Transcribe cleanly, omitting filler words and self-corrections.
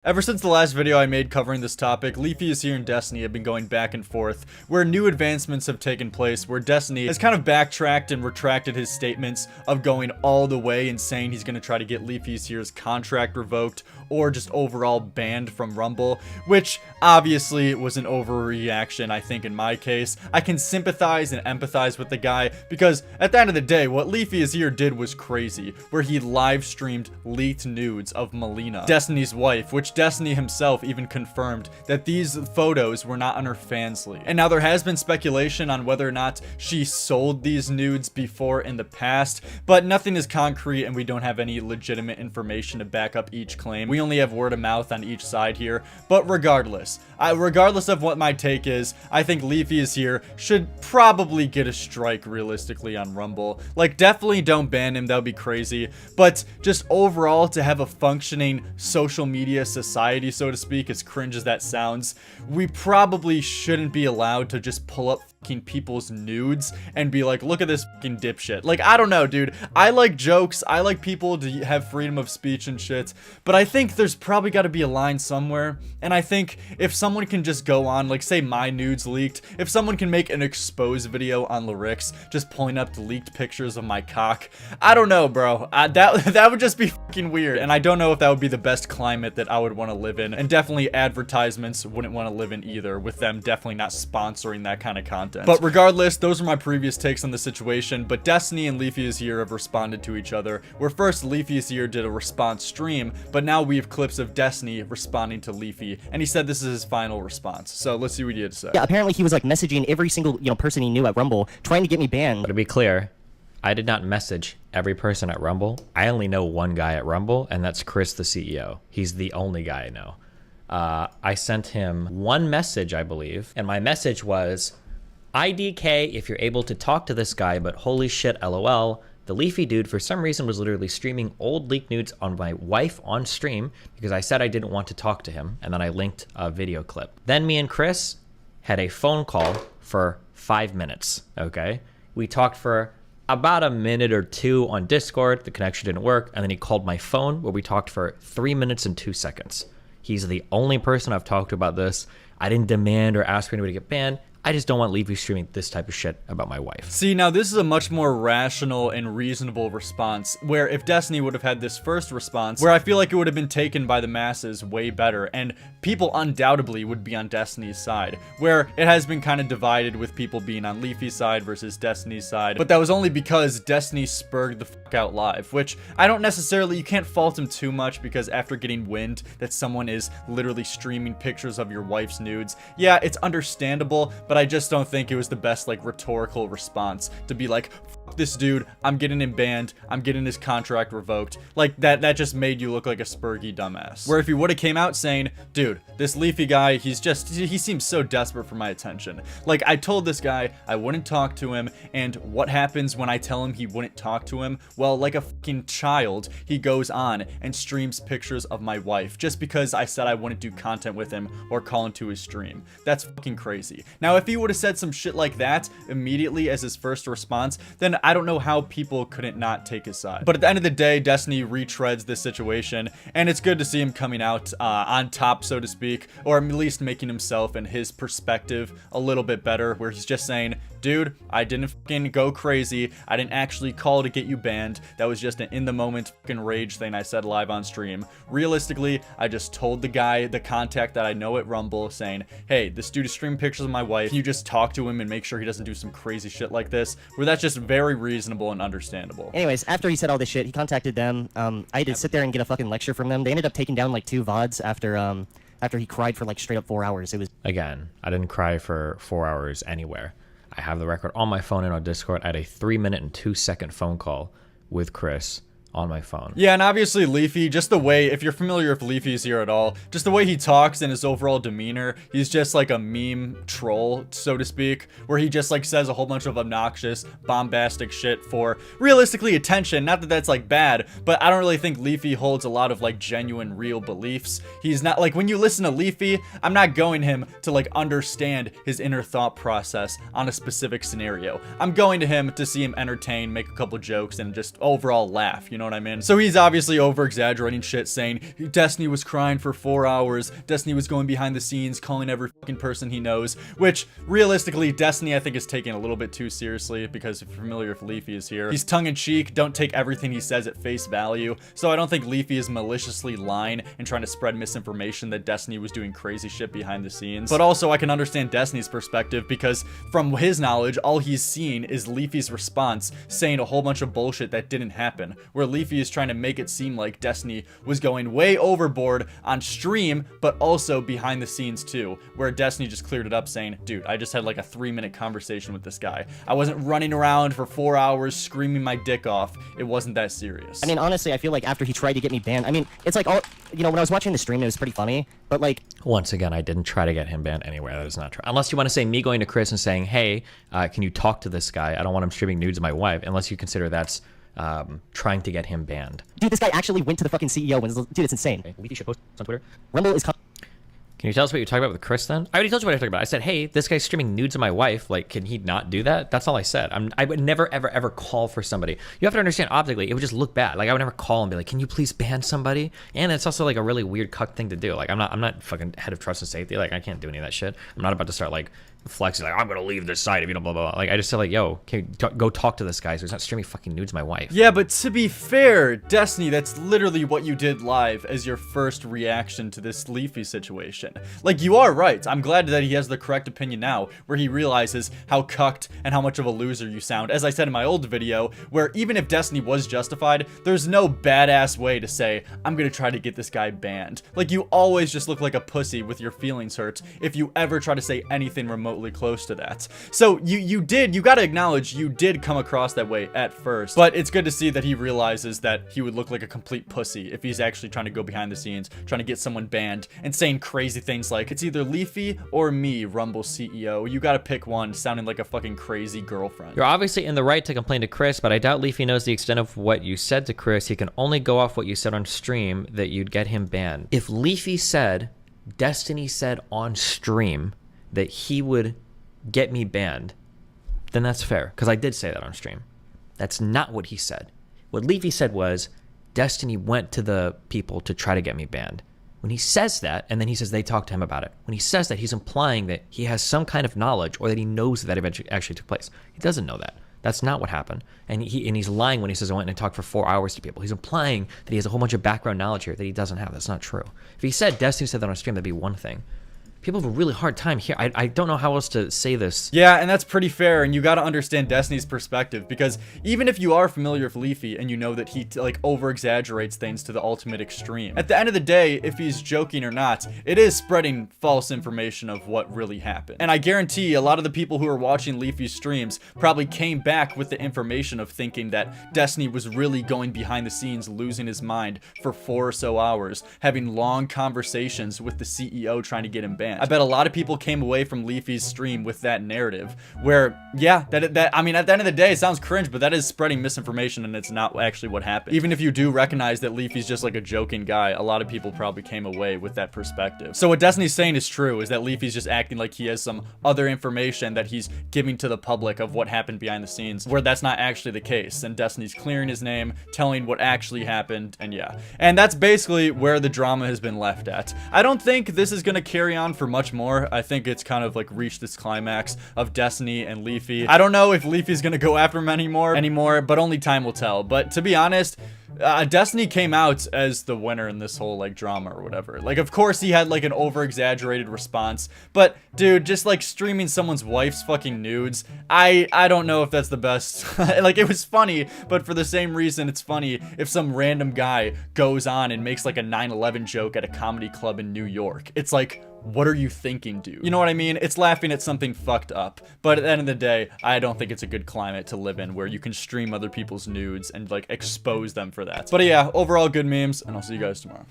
Ever since the last video I made covering this topic, LeafyisHere and Destiny have been going back and forth, where new advancements have taken place, where Destiny has kind of backtracked and retracted his statements of going all the way and saying he's going to try to get LeafyisHere's contract revoked or just overall banned from Rumble, which obviously was an overreaction, I think, in my case. I can sympathize and empathize with the guy, because at the end of the day, what LeafyisHere did was crazy, where he live streamed leaked nudes of Melina, Destiny's wife, which Destiny himself even confirmed that these photos were not on her fans league. And now there has been speculation on whether or not she sold these nudes before in the past, but nothing is concrete and we don't have any legitimate information to back up each claim. We only have word of mouth on each side here, but regardless of what my take is, I think LeafyisHere should probably get a strike realistically on Rumble. Like, definitely don't ban him, that would be crazy, but just overall to have a functioning social media society, so to speak, as cringe as that sounds, we probably shouldn't be allowed to just pull up fucking people's nudes and be like, look at this fucking dipshit. Like, I don't know, dude. I like jokes. I like people to have freedom of speech and shit, but I think there's probably got to be a line somewhere. And I think if someone can just go on, like, say my nudes leaked, if someone can make an expose video on lyrics just pulling up the leaked pictures of my cock, I don't know, bro. That would just be fucking weird, and I don't know if that would be the best climate that I would want to live in, and definitely advertisements wouldn't want to live in either, with them definitely not sponsoring that kind of content. But regardless, those are my previous takes on the situation, but Destiny and LeafyisHere have responded to each other, where first LeafyisHere did a response stream, but now we have clips of Destiny responding to Leafy, and he said this is his final response. So let's see what he had to say. Yeah, apparently he was like messaging every single, person he knew at Rumble, trying to get me banned. But to be clear, I did not message every person at Rumble. I only know one guy at Rumble, and that's Chris, the CEO. He's the only guy I know. I sent him one message, I believe, and my message was, IDK if you're able to talk to this guy, but holy shit, LOL. The Leafy dude, for some reason, was literally streaming old leaked nudes on my wife on stream because I said I didn't want to talk to him, and then I linked a video clip. Then me and Chris had a phone call for 5 minutes, okay? We talked for about a minute or two on Discord. The connection didn't work, and then he called my phone where we talked for 3 minutes and 2 seconds. He's the only person I've talked to about this. I didn't demand or ask for anybody to get banned. I just don't want Leafy streaming this type of shit about my wife. See, now this is a much more rational and reasonable response, where if Destiny would have had this first response, where I feel like it would have been taken by the masses way better, and people undoubtedly would be on Destiny's side, where it has been kind of divided with people being on Leafy's side versus Destiny's side, but that was only because Destiny spurred the fuck out live, which I don't necessarily, you can't fault him too much, because after getting wind that someone is literally streaming pictures of your wife's nudes, yeah, it's understandable, but I just don't think it was the best, like, rhetorical response to be like, fuck this dude, I'm getting him banned, I'm getting his contract revoked. Like, that just made you look like a spurgy dumbass. Where if he would have came out saying, dude, this Leafy guy, he seems so desperate for my attention. Like, I told this guy I wouldn't talk to him, and what happens when I tell him he wouldn't talk to him? Well, like a fucking child, he goes on and streams pictures of my wife just because I said I wouldn't do content with him or call into his stream. That's fucking crazy. Now, if he would have said some shit like that immediately as his first response, then I don't know how people couldn't not take his side. But at the end of the day, Destiny retreads this situation, and it's good to see him coming out on top, so to speak, or at least making himself and his perspective a little bit better, where he's just saying, dude, I didn't fucking go crazy. I didn't actually call to get you banned. That was just an in-the-moment fucking rage thing I said live on stream. Realistically, I just told the guy, the contact that I know at Rumble, saying, hey, this dude is streaming pictures of my wife. Can you just talk to him and make sure he doesn't do some crazy shit like this? Where that's just very reasonable and understandable. Anyways, after he said all this shit, he contacted them. I had to sit there and get a fucking lecture from them. They ended up taking down like 2 VODs after he cried for like straight up 4 hours. It was... Again, I didn't cry for 4 hours anywhere. I have the record on my phone and on Discord. I had a 3 minute and 2 second phone call with Chris on my phone. Yeah, and obviously Leafy, just the way, if you're familiar with LeafyisHere at all, just the way he talks and his overall demeanor, he's just like a meme troll, so to speak, where he just like says a whole bunch of obnoxious, bombastic shit for realistically attention. Not that that's like bad, but I don't really think Leafy holds a lot of like genuine, real beliefs. He's not like, when you listen to Leafy, I'm not going him to like understand his inner thought process on a specific scenario. I'm going to him to see him entertain, make a couple jokes, and just overall laugh, you know what I mean? So he's obviously over-exaggerating shit, saying Destiny was crying for 4 hours, Destiny was going behind the scenes, calling every fucking person he knows, which, realistically, Destiny, I think, is taking a little bit too seriously, because if you're familiar with LeafyisHere, he's tongue-in-cheek, don't take everything he says at face value, so I don't think Leafy is maliciously lying and trying to spread misinformation that Destiny was doing crazy shit behind the scenes. But also, I can understand Destiny's perspective, because from his knowledge, all he's seen is Leafy's response saying a whole bunch of bullshit that didn't happen, where Leafy is trying to make it seem like Destiny was going way overboard on stream, but also behind the scenes too, where Destiny just cleared it up saying, dude, I just had like a 3-minute conversation with this guy. I wasn't running around for 4 hours screaming my dick off. It wasn't that serious. I mean, honestly, I feel like after he tried to get me banned, I mean, it's like all, you know, when I was watching the stream, it was pretty funny, but like... Once again, I didn't try to get him banned anywhere. That is not true. Unless you want to say me going to Chris and saying, hey, can you talk to this guy? I don't want him streaming nudes of my wife, unless you consider that's trying to get him banned. Dude, this guy actually went to the fucking CEO and, dude, it's insane. Okay, Leafy should post on Twitter. Rumble is... Can you tell us what you're talking about with Chris then? I already told you what I talked about. I said, hey, this guy's streaming nudes of my wife. Like, can he not do that? That's all I said. I would never, ever, ever call for somebody. You have to understand, optically, it would just look bad. Like, I would never call and be like, can you please ban somebody? And it's also like a really weird cuck thing to do. Like, I'm not fucking head of trust and safety. Like, I can't do any of that shit. I'm not about to start like flexing like, I'm gonna leave this site if you don't blah blah blah. Like, I just said like, yo, can you go talk to this guy so he's not streaming fucking nudes of my wife. Yeah, but to be fair, Destiny, that's literally what you did live as your first reaction to this Leafy situation. Like, you are right. I'm glad that he has the correct opinion now, where he realizes how cucked and how much of a loser you sound. As I said in my old video, where even if Destiny was justified, there's no badass way to say, I'm gonna try to get this guy banned. Like, you always just look like a pussy with your feelings hurt if you ever try to say anything remotely close to that. So you gotta acknowledge you did come across that way at first, but it's good to see that he realizes that he would look like a complete pussy if he's actually trying to go behind the scenes, trying to get someone banned, and saying crazy things like, it's either Leafy or me, Rumble CEO. You gotta pick one, sounding like a fucking crazy girlfriend. You're obviously in the right to complain to Chris, but I doubt Leafy knows the extent of what you said to Chris. He can only go off what you said on stream that you'd get him banned. If Leafy said, Destiny said on stream that he would get me banned, then that's fair, because I did say that on stream. That's not what he said. What Leafy said was, Destiny went to the people to try to get me banned. When he says that, and then he says they talked to him about it, when he says that, he's implying that he has some kind of knowledge or that he knows that event actually took place. He doesn't know that. That's not what happened. And he's lying when he says I went and talked for 4 hours to people. He's implying that he has a whole bunch of background knowledge here that he doesn't have. That's not true. If he said Destiny said that on stream, that'd be one thing. People have a really hard time here. I don't know how else to say this. Yeah, and that's pretty fair, and you gotta understand Destiny's perspective, because even if you are familiar with Leafy and you know that he like over-exaggerates things to the ultimate extreme, at the end of the day, if he's joking or not, it is spreading false information of what really happened. And I guarantee a lot of the people who are watching Leafy's streams probably came back with the information of thinking that Destiny was really going behind the scenes, losing his mind for 4 or so hours, having long conversations with the CEO trying to get him banned. I bet a lot of people came away from Leafy's stream with that narrative, where, yeah, I mean, at the end of the day, it sounds cringe, but that is spreading misinformation, and it's not actually what happened. Even if you do recognize that Leafy's just like a joking guy, a lot of people probably came away with that perspective. So what Destiny's saying is true, is that Leafy's just acting like he has some other information that he's giving to the public of what happened behind the scenes, where that's not actually the case, and Destiny's clearing his name, telling what actually happened, and yeah. And that's basically where the drama has been left at. I don't think this is gonna carry on for much more. I think it's kind of like reached this climax of Destiny and Leafy. I don't know if Leafy's gonna go after him anymore, but only time will tell. But to be honest, Destiny came out as the winner in this whole like drama or whatever. Like, of course he had like an over-exaggerated response, but dude, just like streaming someone's wife's fucking nudes, I don't know if that's the best. Like, it was funny, but for the same reason it's funny if some random guy goes on and makes like a 9/11 joke at a comedy club in New York. It's like, what are you thinking, dude? You know what I mean? It's laughing at something fucked up. But at the end of the day, I don't think it's a good climate to live in where you can stream other people's nudes and like expose them for that. But yeah, overall good memes, and I'll see you guys tomorrow.